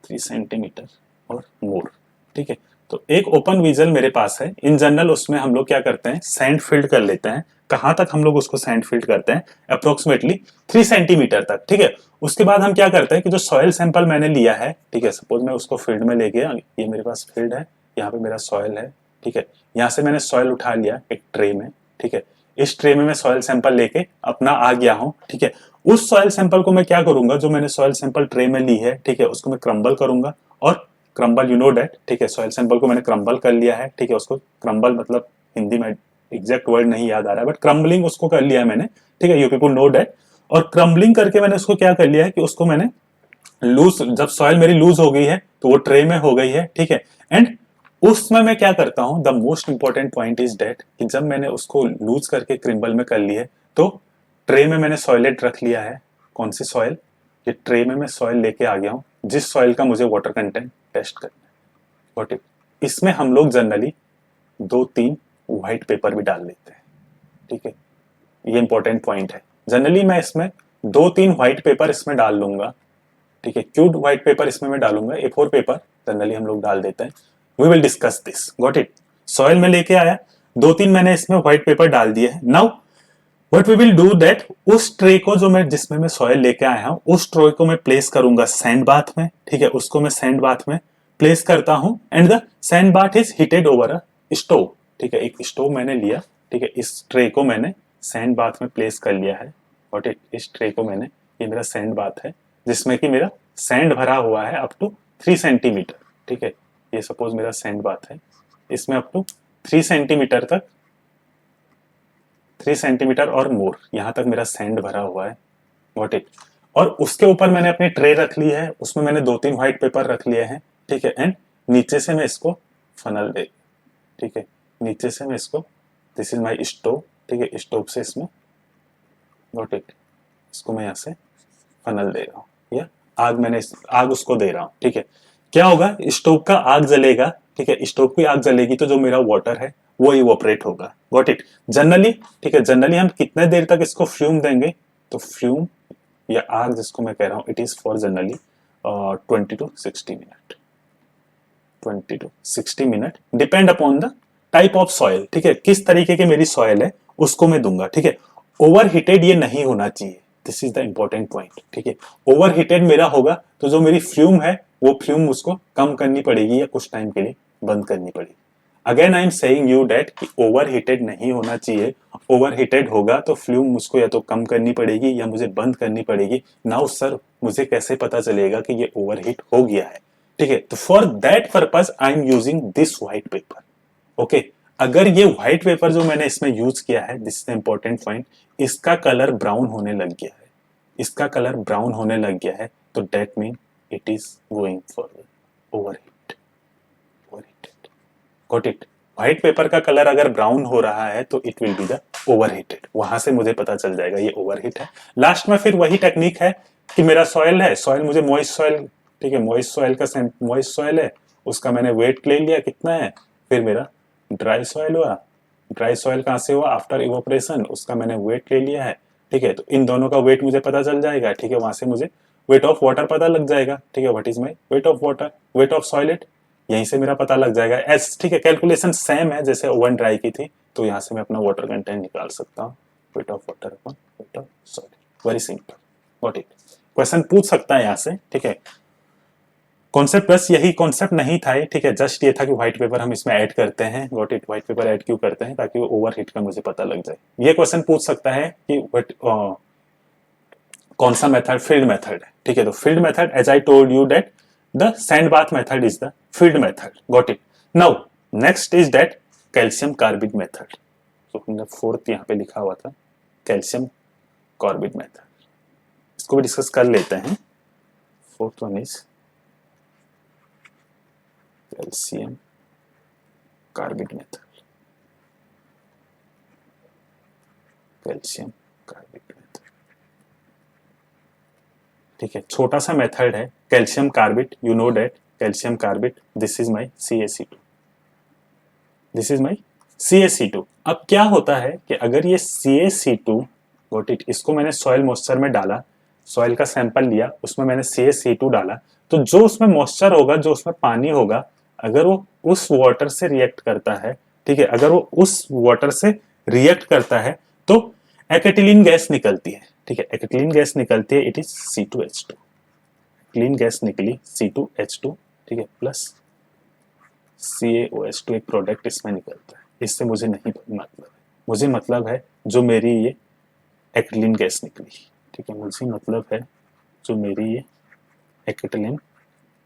Speaker 1: 3 centimetre और मोर, ठीक है। तो एक ओपन विजल मेरे पास है, इन जनरल उसमें हम लोग क्या करते हैं, सैंड फील्ड कर लेते हैं। कहां तक हम लोग उसको सैंड फील्ड करते हैं? अप्रोक्सीमेटली 3 सेंटीमीटर तक, ठीक है। उसके बाद हम क्या करते हैं कि जो सॉइल सैंपल मैंने लिया है, ठीक है, सपोज मैं उसको फील्ड में ले गया, ये मेरे पास फील्ड है, यहाँ पे मेरा सॉइल है, ठीक है। यहाँ से मैंने सॉइल उठा लिया एक ट्रे में, ठीक है। इस ट्रे में मैं सॉइल सैंपल लेके अपना आ गया हूँ, ठीक है। उस सॉइल सैंपल को मैं क्या करूंगा, जो मैंने सॉइल सैंपल ट्रे में ली है, ठीक है, उसको मैं क्रम्बल करूंगा। और क्रम्बल यू नो डेट, ठीक है, सॉइल सैंपल को मैंने क्रम्बल कर लिया है, ठीक है। उसको क्रम्बल मतलब हिंदी में एग्जैक्ट वर्ड नहीं याद आ रहा है, बट क्रम्बलिंग उसको कर लिया है मैंने, ठीक है, यू पीपल नो डेट। और क्रम्बलिंग करके मैंने उसको क्या कर लिया है कि उसको मैंने लूज, जब सॉइल मेरी लूज हो गई है तो वो ट्रे में हो गई है, ठीक है। एंड उसमें मैं क्या करता हूं, the most important point is that कि जब मैंने उसको लूज करके क्रिम्बल में कर लिए तो ट्रे में मैंने सॉइलेट रख लिया है। कौन सी सॉइल? ये ट्रे में मैं सॉइल लेके आ गया हूं, जिस सॉइल का मुझे वाटर कंटेंट टेस्ट करना है। व्हाट इसमें हम लोग जनरली 2-3 व्हाइट पेपर भी डाल लेते हैं, ठीक है। ये इंपॉर्टेंट पॉइंट है। जनरली मैं इसमें 2-3 व्हाइट पेपर इसमें डाल लूंगा, ठीक है, क्यूड व्हाइट पेपर इसमें मैं डालूंगा, A4 पेपर जनरली हम लोग डाल देते हैं। We will discuss this, got it. Soil में लेके आया, 2-3 मैंने इसमें व्हाइट पेपर डाल दिए हैं। Now what we will do that, उस ट्रे को जो मैं जिसमें मैं सॉइल लेके आया हूं, उस ट्रे को मैं प्लेस करूंगा सैंड बाथ में, ठीक है, उसको मैं सैंड बाथ में प्लेस करता हूं and the sand bath is heated over a stove, ठीक है, एक स्टोव मैंने लिया, ठीक है, इस ट्रे को मैंने सैंड बाथ में प्लेस कर लिया है, गॉट इट। इस ट्रे को मैंने, ये मेरा सैंड बाथ है जिसमें कि मेरा सैंड भरा हुआ है अप टू 3 सेंटीमीटर, ठीक है, ये सपोज मेरा सैंड बाथ है, इसमें अप टू 3 सेंटीमीटर तक, 3 सेंटीमीटर और मोर यहां तक मेरा सैंड भरा हुआ है, गॉट इट। और उसके ऊपर मैंने अपनी ट्रे रख ली है, उसमें मैंने 2-3 व्हाइट पेपर रख लिए हैं, ठीक है, एंड नीचे से मैं इसको फनल दे, ठीक है, नीचे से मैं इसको, दिस इज माई स्टोव, ठीक है, स्टोव से इसमें, गॉट इट, इसको मैं यहाँ से फनल दे रहा हूँ, या आग मैंने आग उसको दे रहा हूँ, ठीक है। क्या होगा, स्टोव का आग जलेगा, ठीक है, स्टोव की आग जलेगी तो जो मेरा वाटर है वो इवोपरेट होगा, गॉट इट। जनरली, ठीक है, जनरली हम कितने देर तक इसको फ्यूम देंगे, तो फ्यूम या आग जिसको मैं कह रहा हूँ, it is for generally 20 to 60 minute, 20 to 60 minute, depend upon the type of soil, ठीक है, किस तरीके की मेरी सॉइल है उसको मैं दूंगा, ठीक है। ओवर हीटेड ये नहीं होना चाहिए, this is the important point, ठीक है। ओवर हीटेड मेरा होगा तो जो मेरी फ्यूम है वो फ्यूम उसको कम करनी पड़ेगी या कुछ टाइम के लिए बंद करनी पड़ेगी। Again I am saying you that कि ओवर हीटेड नहीं होना चाहिए, ओवर हीटेड होगा तो फ्यूम मुझको या तो कम करनी पड़ेगी या मुझे बंद करनी पड़ेगी। नाउ सर मुझे कैसे पता चलेगा कि ये ओवर हीट हो गया है, ठीक है, तो for that purpose I am using this white paper, okay. अगर ये व्हाइट पेपर जो मैंने इसमें यूज किया है, दिस इज इंपॉर्टेंट पॉइंट, इसका कलर ब्राउन होने लग गया है, इसका कलर ब्राउन होने लग गया है, तो that mean it is going for overheat, overheated, got it. White paper का कलर अगर ब्राउन हो रहा है तो it will be the overheated, वहां से मुझे पता चल जाएगा ये ओवरहीट है। लास्ट में फिर वही टेक्निक है कि मेरा सॉइल है, सॉइल मुझे मॉइस्ट सॉइल, ठीक है, मॉइस्ट सॉइल का मॉइस्ट सॉइल है, उसका मैंने वेट ले लिया कितना है, फिर मेरा ड्राई सॉइल हुआ, ड्राई सॉइल कहाँ से हुआ, आफ्टर इवोपरेशन, उसका मैंने वेट ले लिया है, ठीक है, तो इन दोनों का वेट मुझे पता चल जाएगा, ठीक है, वहां से मुझे वेट ऑफ वाटर पता लग जाएगा, ठीक है, what is my weight of water, weight of solid, यहीं से मेरा पता लग जाएगा एस, ठीक है, कैलकुलेशन सेम है जैसे ओवन ड्राई की थी, तो यहाँ से मैं अपना वाटर कंटेंट निकाल सकता हूँ, wait of water upon weight of soil, very simple, got it. Question पूछ सकता है यहाँ से, ठीक है। कॉन्सेप्ट बस यही कॉन्सेप्ट नहीं था, ठीक है, जस्ट ये था कि व्हाइट पेपर हम इसमें ऐड करते हैं, got it, white paper add क्यों करते हैं, ताकि वो ओवर हीट का मुझे पता लग जाए। ये क्वेश्चन पूछ सकता है कि कौन सा मेथड फील्ड मेथड है, ठीक है, तो field method as I told you that the sand bath method is the field method, got it. Now next is that calcium carbide method, तो हमने फोर्थ यहाँ पे लिखा हुआ था कैल्शियम कार्बिड मेथड, इसको भी डिस्कस कर लेते हैं। Fourth one is calcium carbide method, calcium carbide method, ठीक है, छोटा सा मेथड है calcium carbide, you know that calcium carbide, this is my CaC2, this is my CaC2। अब क्या होता है कि अगर ये CaC2, गॉट इट, इसको मैंने सॉइल मॉइस्चर में डाला, सॉइल का सैंपल लिया, उसमें मैंने CaC2 डाला, तो जो उसमें मॉइस्चर होगा, जो उसमें पानी होगा, अगर वो उस वाटर से रिएक्ट करता है, ठीक है, अगर वो उस वाटर से रिएक्ट करता है तो एक्टिलीन गैस निकलती है, ठीक है, एक्टिलीन गैस निकलती है, it is C2H2, clean gas निकली C2H2, ठीक है, प्लस CaOH2 एक प्रोडक्ट इसमें निकलता है, इससे मुझे नहीं मतलब है, मुझे मतलब है जो मेरी ये एक्टिलीन गैस निकली, ठीक है, मुझे मतलब है जो मेरी ये एक्टिलीन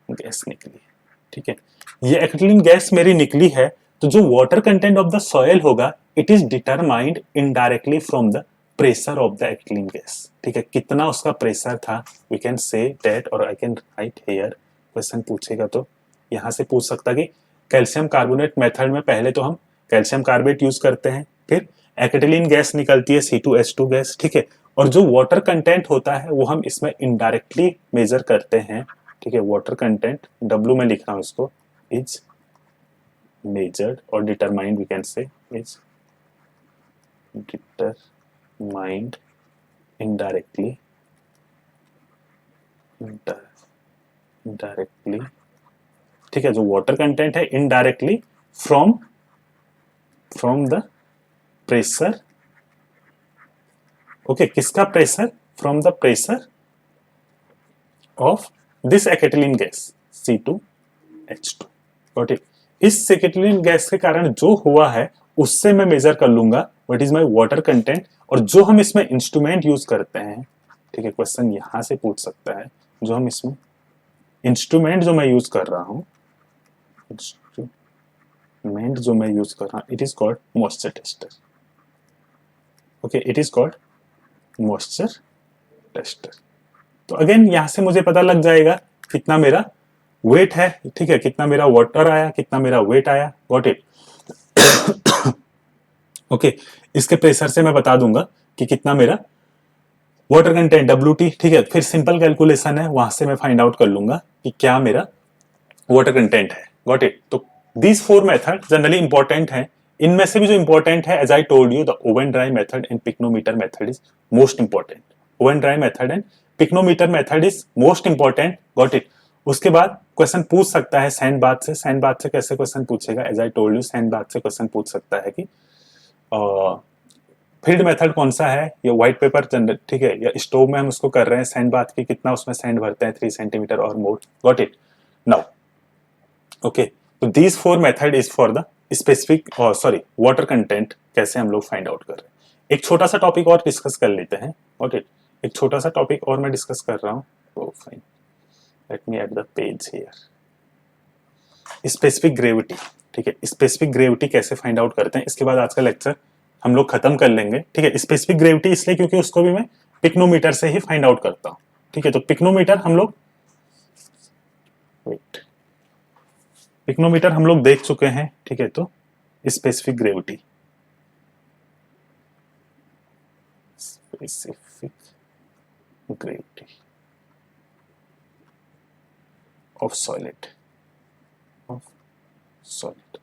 Speaker 1: गैस निकली है, ठीक है, ये एक्टिलीन गैस मेरी निकली है, तो जो water content of the soil होगा it is determined indirectly from the pressure of the acetylene gas, ठीक है, कितना उसका प्रेशर था, वी कैन से दैट, और I can write here, question पूछेगा तो यहाँ से पूछ सकता कि कैल्शियम कार्बोनेट मेथड में पहले तो हम कैल्शियम कार्बेट यूज करते हैं, फिर एक्टिलीन गैस निकलती है C2H2 गैस, ठीक है, और जो वाटर कंटेंट होता है वो हम इसमें इनडायरेक्टली मेजर करते हैं, ठीक है, वाटर कंटेंट W में लिख रहा हूं इसको, इज मेजर्ड और determined, we can say is determined indirectly indirectly, ठीक है, जो वाटर कंटेंट है indirectly from the pressure, okay, किसका pressure, from the pressure of this acetylene gas C2H2, got it. इस एक्रेटिलीन गैस के कारण जो हुआ है उससे मैं मेजर कर लूंगा what is my water content. और जो हम इसमें इंस्ट्रूमेंट यूज करते हैं, ठीक है, क्वेश्चन यहां से पूछ सकता है, जो हम इसमें इंस्ट्रूमेंट जो मैं यूज कर रहा हूं, इंस्ट्रूमेंट जो मैं यूज कर रहा हूं, it is called moisture tester, okay, it is called moisture tester. तो अगेन यहां से मुझे पता लग जाएगा कितना मेरा वेट है, ठीक है, कितना मेरा वाटर आया, कितना मेरा वेट आया, गॉट इट। ओके, इसके प्रेशर से मैं बता दूंगा कि कितना मेरा वाटर कंटेंट WT, ठीक है, फिर सिंपल कैलकुलेशन है, वहां से मैं फाइंड आउट कर लूंगा कि क्या मेरा वाटर कंटेंट है, गॉट इट। तो these four method generally important है। इनमें से भी जो इंपॉर्टेंट है, as I told you, the oven dry method and pycnometer method is most important. Oven dry method and pycnometer method is most important, got it. उसके बाद question पूछ सकता है सैंड बाथ से। सैंड बाथ से कैसे question पूछेगा, as I told you, sand bath से क्वेश्चन पूछ सकता है कि फील्ड मेथड कौन सा है, या व्हाइट पेपर जनरेट, ठीक है, या स्टोव में हम उसको कर रहे हैं सैंड बाथ की, कितना उसमें सैंड भरते हैं, 3 सेंटीमीटर और मोर, गॉट इट। नाउ ओके, तो these four method is for the specific, sorry, water content कैसे हम लोग फाइंड आउट कर रहे हैं। एक छोटा सा टॉपिक और डिस्कस कर लेते हैं, गॉट इट। एक छोटा सा टॉपिक और मैं डिस्कस कर रहा हूँ, तो fine, let me at the page here. Specific gravity, ठीक है, स्पेसिफिक ग्रेविटी कैसे फाइंड आउट करते हैं, इसके बाद आज का लेक्चर हम लोग खत्म कर लेंगे, ठीक है। स्पेसिफिक ग्रेविटी इसलिए क्योंकि उसको भी मैं पिक्नोमीटर से ही फाइंड आउट करता हूँ, ठीक है। तो पिक्नोमीटर हम लोग, वेट, पिक्नोमीटर हम लोग देख चुके हैं, ठीक है। तो specific gravity, specific gravity of solid, of solid,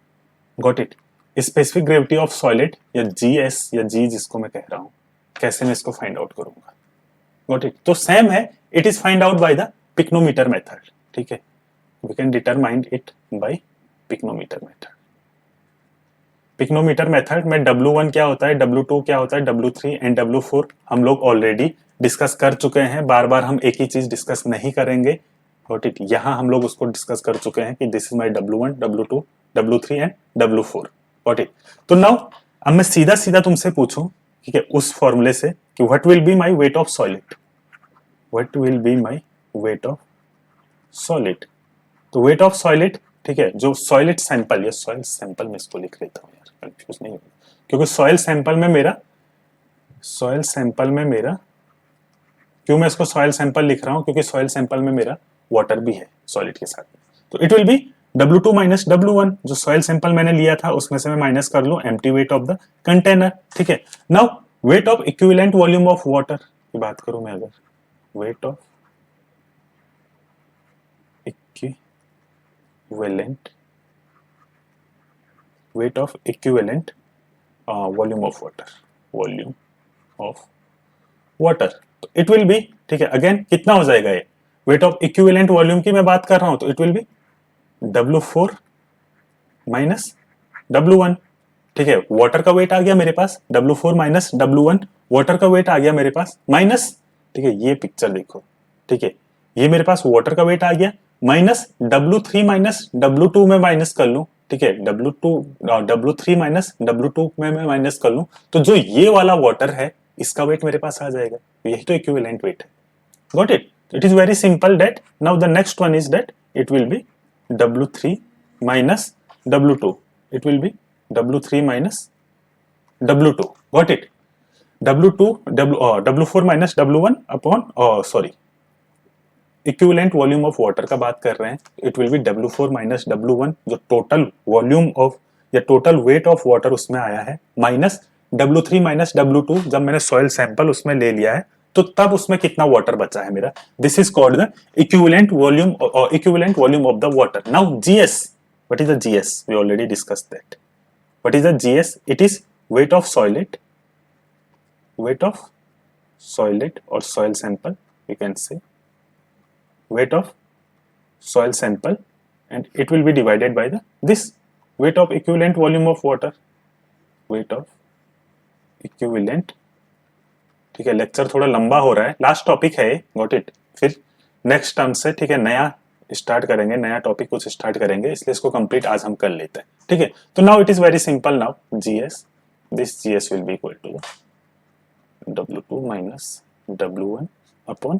Speaker 1: got it. Specific gravity of solid, या GS या G जिसको मैं कह रहा हूं, कैसे मैं इसको फाइंड आउट करूंगा, गॉट इट। तो सेम है, it is find out by the pycnometer method, ठीक है। We can determine it by pycnometer method. Pycnometer method में W1 क्या होता है, W2 क्या होता है, W3 एंड W4 हम लोग ऑलरेडी डिस्कस कर चुके हैं, बार बार हम एक ही चीज डिस्कस नहीं करेंगे, गॉट इट। यहां हम लोग उसको डिस्कस कर चुके हैं कि this is my W1, W2, W3 and W4, got it. तो नाउ अब मैं सीधा सीधा तुमसे पूछूं, ठीक है, उस फॉर्मूले से कि what will be my weight of solid, what will be my weight of solid. तो वेट ऑफ सॉलिड, ठीक है, जो सॉलिड सैंपल, या सॉइल सैंपल में इसको लिख लेता हूं यार, कंफ्यूज नहीं होगा, क्योंकि सॉइल सैंपल में मेरा, सॉइल सैंपल में मेरा, क्यों मैं इसको सॉइल सैंपल लिख रहा हूं, क्योंकि सॉइल सैंपल में मेरा वाटर भी है सॉलिड के साथ में। तो it will B W2 minus W1, जो सॉइल सैंपल मैंने लिया था उसमें से मैं माइनस कर लूं empty weight of the container, ठीक है। Now weight of equivalent volume of water की बात करूं मैं, अगर weight of equivalent, weight of equivalent volume of water, volume of water, तो इट विल बी, ठीक है, अगेन कितना हो जाएगा ये, वेट ऑफ इक्विवेलेंट वॉल्यूम की मैं बात कर रहा हूं, तो it will B W4 minus W1, ठीक है। वाटर का वेट आ गया मेरे पास, W4 माइनस W1, वाटर का वेट आ गया मेरे पास माइनस, ठीक है, ये पिक्चर देखो, ठीक है, ये मेरे पास वाटर का वेट आ गया माइनस W3 माइनस W2 में माइनस कर लूं, ठीक है, W3 माइनस W2 में मैं माइनस कर लूं, तो जो ये वाला वाटर है इसका वेट मेरे पास आ जाएगा, यही तो इक्विवेलेंट वेट है, got it. It is very simple that now the next one is that it will B W3 minus W2. It will be W3 minus W2. Got it? W2, W4 minus W1 upon, sorry, equivalent volume of water का बात कर रहे हैं, it will B W4 minus W1, जो total volume of या total weight of water उसमें आया है, माइनस W3 माइनस W2, जब मैंने सॉइल सैंपल उसमें ले लिया है तो तब उसमें कितना वाटर बचा है मेरा, this is called the equivalent volume of the water. Now GS, what is the GS, we already discussed that. What is the GS, it is weight of solid, weight of solid और soil sample, you can say weight of soil sample and it will be divided by the this weight of equivalent volume of water, weight of equivalent। ठीक है, lecture थोड़ा लंबा हो रहा है, last topic है, got it. फिर next term से ठीक है नया स्टार्ट करेंगे, नया टॉपिक कुछ स्टार्ट करेंगे, इसलिए इसको कंप्लीट आज हम कर लेते हैं। ठीक है, तो now it is very simple. Now GS, this GS will be equal to W2 minus W1 upon